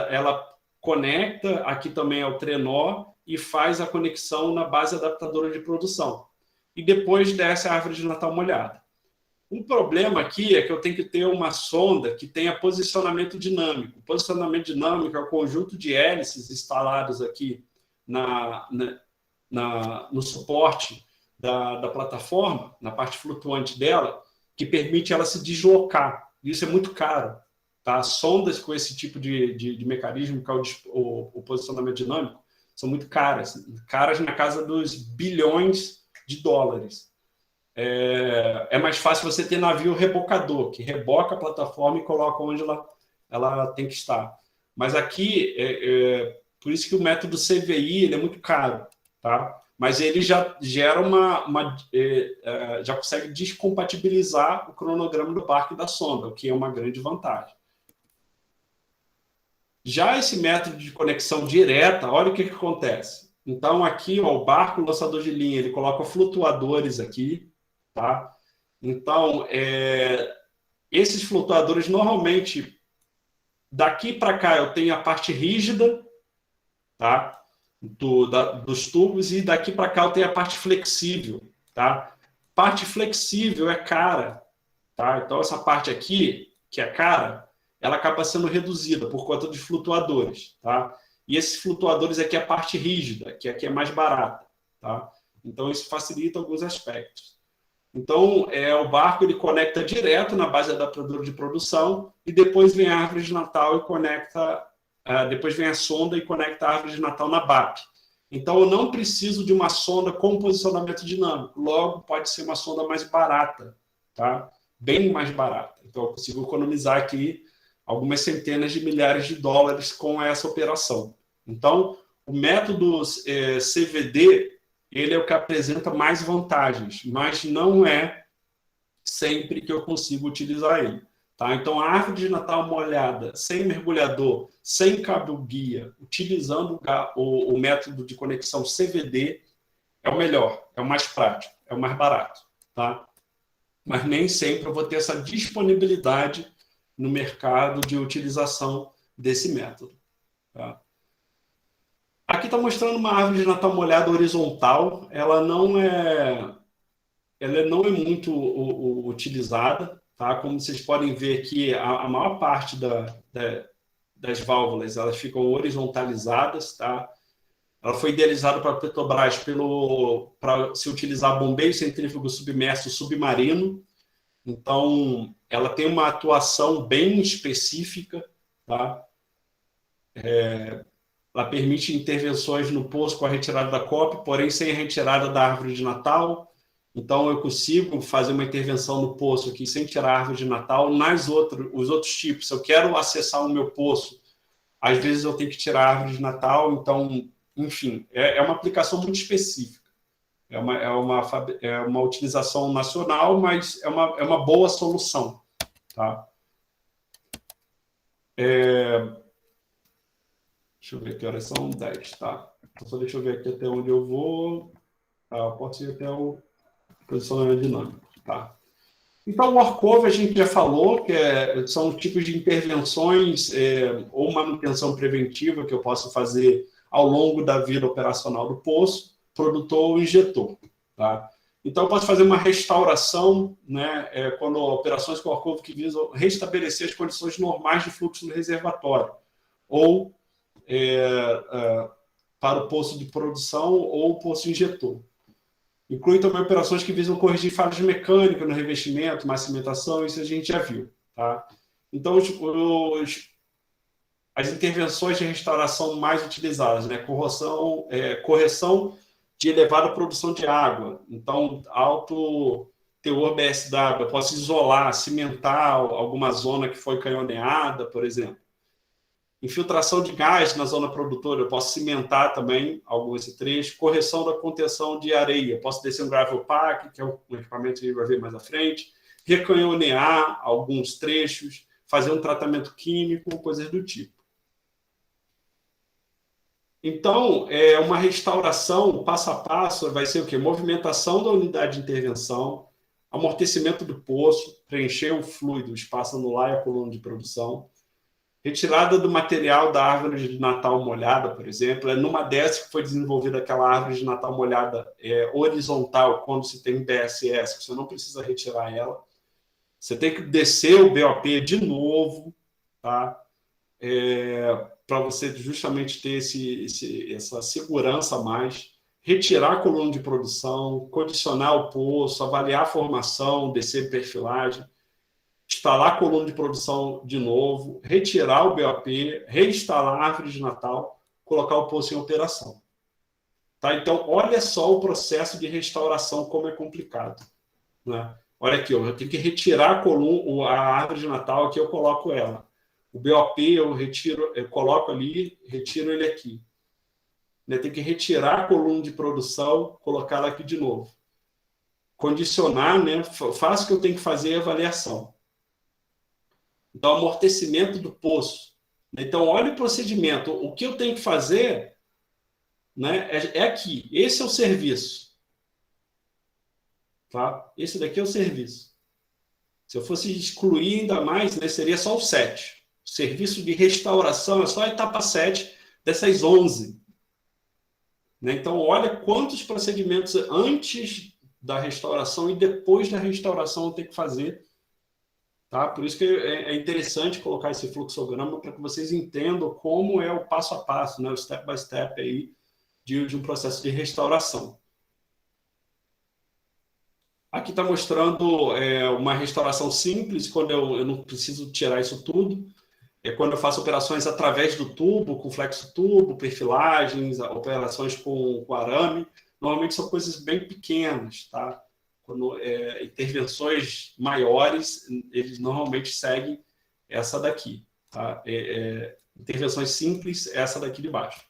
ela conecta aqui também ao trenó e faz a conexão na base adaptadora de produção. E depois desce a árvore de Natal molhada. Um problema aqui é que eu tenho que ter uma sonda que tenha posicionamento dinâmico. O posicionamento dinâmico é o conjunto de hélices instalados aqui no suporte da plataforma, na parte flutuante dela, que permite ela se deslocar. Isso é muito caro. Tá? Sondas com esse tipo de mecanismo, que é o posicionamento dinâmico, são muito caras. Caras na casa dos bilhões de dólares. É mais fácil você ter navio rebocador, que reboca a plataforma e coloca onde ela tem que estar. Mas aqui, por isso que o método CVI ele é muito caro, tá? Mas ele já gera já consegue descompatibilizar o cronograma do barco e da sonda, o que é uma grande vantagem. Já esse método de conexão direta, olha o que acontece. Então, aqui, ó, o barco, o lançador de linha, ele coloca flutuadores aqui, tá? Então, esses flutuadores, normalmente, daqui para cá eu tenho a parte rígida, tá? Dos tubos, e daqui para cá eu tenho a parte flexível, tá? Parte flexível é cara, tá? Então, essa parte aqui, que é cara, ela acaba sendo reduzida por conta dos flutuadores, tá? E esses flutuadores aqui é a parte rígida, que aqui é mais barata, tá? Então, isso facilita alguns aspectos. Então, o barco ele conecta direto na base adaptadora de produção e depois vem a árvore de Natal e conecta... depois vem a sonda e conecta a árvore de Natal na BAP. Então, eu não preciso de uma sonda com posicionamento dinâmico. Logo, pode ser uma sonda mais barata, tá? Bem mais barata. Então, eu consigo economizar aqui algumas centenas de milhares de dólares com essa operação. Então, o método CVD, ele é o que apresenta mais vantagens, mas não é sempre que eu consigo utilizar ele. Tá? Então, a árvore de Natal molhada, sem mergulhador, sem cabo-guia, utilizando o método de conexão CVD, é o melhor, é o mais prático, é o mais barato. Tá? Mas nem sempre eu vou ter essa disponibilidade no mercado de utilização desse método. Tá? Aqui está mostrando uma árvore de Natal molhada horizontal. Ela não é muito utilizada. Tá? Como vocês podem ver aqui, a maior parte das válvulas elas ficam horizontalizadas. Tá? Ela foi idealizada para a Petrobras para se utilizar bombeio centrífugo submerso submarino. Então, ela tem uma atuação bem específica, tá? Ela permite intervenções no poço com a retirada da COP, porém sem a retirada da árvore de Natal. Então, eu consigo fazer uma intervenção no poço aqui sem tirar a árvore de Natal. Os outros tipos, se eu quero acessar o meu poço, às vezes eu tenho que tirar a árvore de Natal. Então, enfim, é uma aplicação muito específica. É uma utilização nacional, mas é uma boa solução. Tá? Deixa eu ver que horas são 10. Tá? Então, só deixa eu ver aqui até onde eu vou. Eu posso ir até o posicionamento dinâmico. Tá? Então, o workover a gente já falou, que são tipos de intervenções ou manutenção preventiva que eu posso fazer ao longo da vida operacional do poço, produtor ou injetor. Tá? Então, eu posso fazer uma restauração, né, quando operações com workover que visam restabelecer as condições normais de fluxo no reservatório, ou para o poço de produção ou o poço injetor. Inclui também operações que visam corrigir falhas mecânicas no revestimento, má cimentação, isso a gente já viu. Tá? Então, as intervenções de restauração mais utilizadas, né? Correção de elevada produção de água. Então, alto teor BSW, eu posso isolar, cimentar alguma zona que foi canhoneada, por exemplo. Infiltração de gás na zona produtora, eu posso cimentar também alguns trechos. Correção da contenção de areia, posso descer um gravel pack, que é um equipamento que a gente vai ver mais à frente. Recanhonear alguns trechos, fazer um tratamento químico, coisas do tipo. Então, uma restauração passo a passo vai ser o quê? Movimentação da unidade de intervenção, amortecimento do poço, preencher o fluido, o espaço anular e a coluna de produção, retirada do material da árvore de Natal molhada, por exemplo. É numa dessas que foi desenvolvida aquela árvore de Natal molhada horizontal, quando se tem BSS, que você não precisa retirar ela. Você tem que descer o BOP de novo, tá? Para você justamente ter essa segurança a mais, retirar a coluna de produção, condicionar o poço, avaliar a formação, descer perfilagem, instalar a coluna de produção de novo, retirar o BOP, reinstalar a árvore de Natal, colocar o poço em operação. Tá? Então, olha só o processo de restauração, como é complicado. Né? Olha aqui, eu tenho que retirar a coluna, a árvore de Natal, aqui eu coloco ela. O BOP eu coloco ali, retiro ele aqui. Né? Tem que retirar a coluna de produção, colocar ela aqui de novo. Condicionar, né? Faço o que eu tenho que fazer a avaliação. Então, amortecimento do poço. Então, olha o procedimento. O que eu tenho que fazer, né, é aqui. Esse é o serviço. Tá? Esse daqui é o serviço. Se eu fosse excluir ainda mais, né, seria só o 7. O serviço de restauração é só a etapa 7 dessas 11. Né? Então, olha quantos procedimentos antes da restauração e depois da restauração eu tenho que fazer. Tá? Por isso que é interessante colocar esse fluxograma para que vocês entendam como é o passo a passo, né? O step by step aí de um processo de restauração. Aqui está mostrando uma restauração simples, quando eu não preciso tirar isso tudo. É quando eu faço operações através do tubo, com flexo tubo, perfilagens, operações com arame. Normalmente são coisas bem pequenas, tá? Quando intervenções maiores, eles normalmente seguem essa daqui. Tá? Intervenções simples, essa daqui de baixo.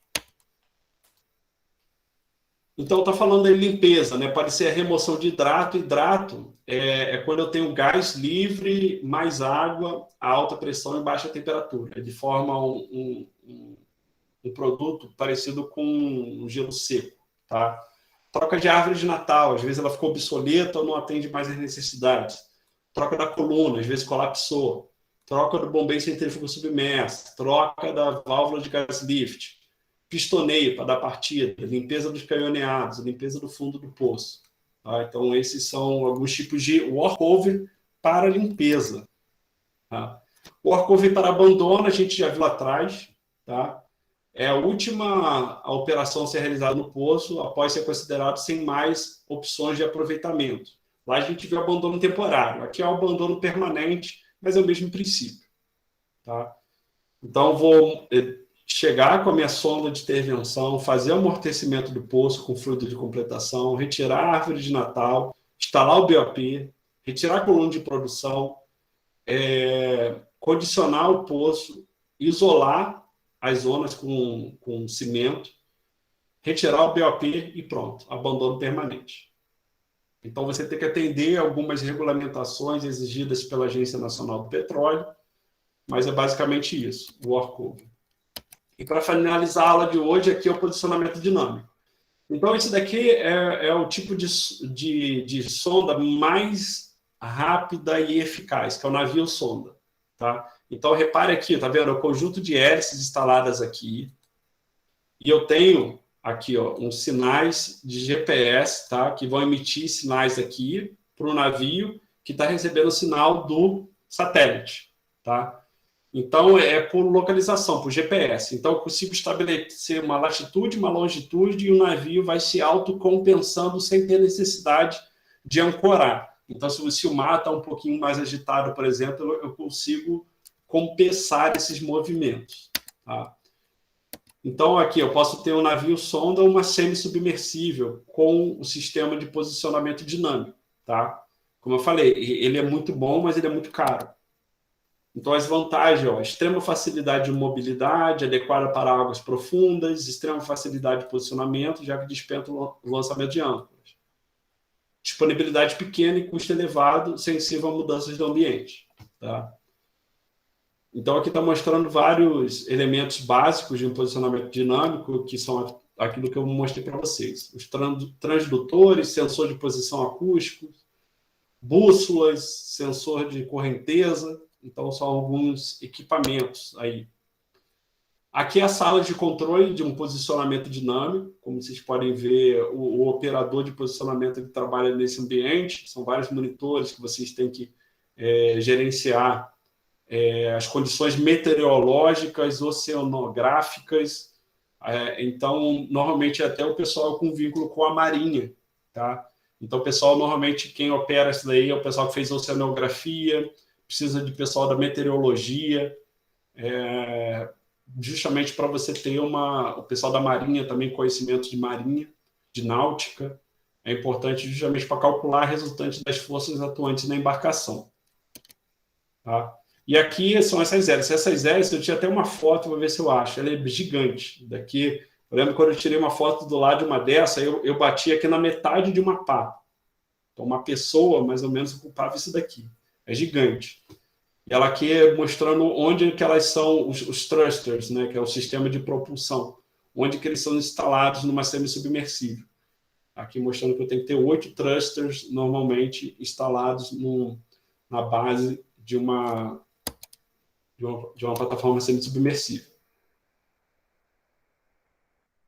Então, está falando de limpeza, né? Pode ser a remoção de hidrato. Hidrato é quando eu tenho gás livre, mais água, a alta pressão e baixa temperatura. De forma um produto parecido com um gelo seco. Tá? Troca de árvore de Natal, às vezes ela ficou obsoleta ou não atende mais às necessidades. Troca da coluna, às vezes colapsou. Troca do bombeio centrífugo submerso. Troca da válvula de gas lift. Pistoneio para dar partida. Limpeza dos canhoneados. Limpeza do fundo do poço. Tá? Então, esses são alguns tipos de workover para limpeza. Tá? Workover para abandono, a gente já viu lá atrás. Tá? É a última operação a ser realizada no poço após ser considerado sem mais opções de aproveitamento. Lá a gente vê o abandono temporário. Aqui é o abandono permanente, mas é o mesmo princípio. Tá? Então, vou chegar com a minha sonda de intervenção, fazer o amortecimento do poço com fluido de completação, retirar a árvore de Natal, instalar o BOP, retirar a coluna de produção, condicionar o poço, isolar as zonas com cimento, retirar o BOP e pronto, abandono permanente. Então, você tem que atender algumas regulamentações exigidas pela Agência Nacional do Petróleo, mas é basicamente isso, o workover. E para finalizar a aula de hoje, aqui é o posicionamento dinâmico. Então, esse daqui é o tipo de sonda mais rápida e eficaz, que é o navio sonda. Tá? Então, repare aqui, tá vendo? O conjunto de hélices instaladas aqui. E eu tenho aqui, ó, uns sinais de GPS, tá? Que vão emitir sinais aqui para o navio que está recebendo o sinal do satélite, tá? Então, é por localização, por GPS. Então, eu consigo estabelecer uma latitude, uma longitude, e o navio vai se autocompensando sem ter necessidade de ancorar. Então, se o mar está um pouquinho mais agitado, por exemplo, eu consigo compensar esses movimentos, tá? Então, aqui eu posso ter um navio sonda ou uma semi-submersível com o sistema de posicionamento dinâmico, tá? Como eu falei, ele é muito bom, mas ele é muito caro. Então, as vantagens, ó, extrema facilidade de mobilidade, adequada para águas profundas, extrema facilidade de posicionamento, já que dispensa o lançamento de âncoras. Disponibilidade pequena e custo elevado, sensível a mudanças do ambiente, tá? Então, aqui está mostrando vários elementos básicos de um posicionamento dinâmico, que são aquilo que eu mostrei para vocês. Os transdutores, sensor de posição acústico, bússolas, sensor de correnteza. Então, são alguns equipamentos aí. Aqui é a sala de controle de um posicionamento dinâmico. Como vocês podem ver, o operador de posicionamento que trabalha nesse ambiente. São vários monitores que vocês têm que gerenciar as condições meteorológicas, oceanográficas. Então, normalmente, até o pessoal com vínculo com a Marinha, tá? Então, o pessoal, normalmente, quem opera isso daí é o pessoal que fez oceanografia, precisa de pessoal da meteorologia, justamente para você ter o pessoal da Marinha também, conhecimento de Marinha, de náutica, é importante justamente para calcular a resultante das forças atuantes na embarcação. Tá? E aqui são essas hélices. Essas hélices, eu tinha até uma foto, vou ver se eu acho, ela é gigante. Daqui, eu lembro quando eu tirei uma foto do lado de uma dessa, eu bati aqui na metade de uma pá. Então, uma pessoa, mais ou menos, ocupava isso daqui. É gigante. E ela aqui mostrando onde que elas são, os thrusters, né, que é o sistema de propulsão, onde que eles são instalados numa semi-submersível. Aqui mostrando que eu tenho que ter 8 thrusters, normalmente, instalados na base de uma plataforma semi-submersível.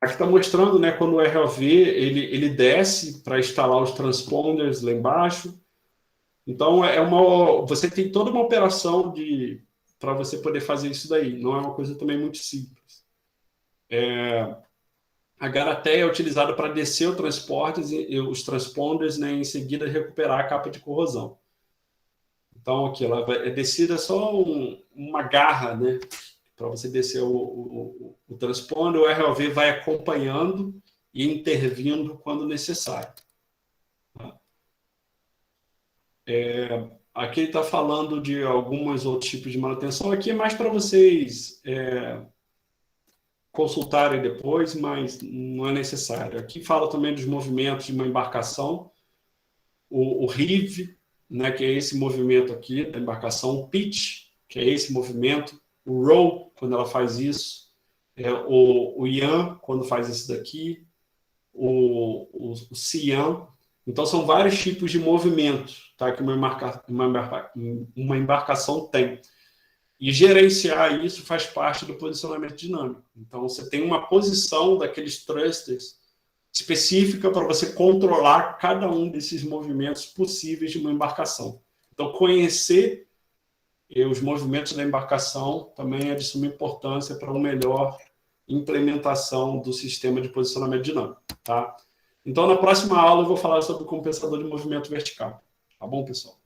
Aqui está mostrando, né, quando o ROV ele desce para instalar os transponders lá embaixo. Então, você tem toda uma operação para você poder fazer isso daí. Não é uma coisa também muito simples. A garateia é utilizada para descer os transponders, né, em seguida recuperar a capa de corrosão. Então, aqui, ela é descida só uma garra, né, para você descer o transponder. O ROV vai acompanhando e intervindo quando necessário. Aqui ele está falando de alguns outros tipos de manutenção. Aqui é mais para vocês consultarem depois, mas não é necessário. Aqui fala também dos movimentos de uma embarcação. O heave, né, que é esse movimento aqui da embarcação. O pitch, que é esse movimento. O roll, quando ela faz isso. O yaw, quando faz isso daqui. O cian. Então, são vários tipos de movimentos, tá, que uma embarcação tem. E gerenciar isso faz parte do posicionamento dinâmico. Então, você tem uma posição daqueles thrusters específica para você controlar cada um desses movimentos possíveis de uma embarcação. Então, conhecer os movimentos da embarcação também é de suma importância para uma melhor implementação do sistema de posicionamento dinâmico, tá? Então, na próxima aula, eu vou falar sobre o compensador de movimento vertical. Tá bom, pessoal?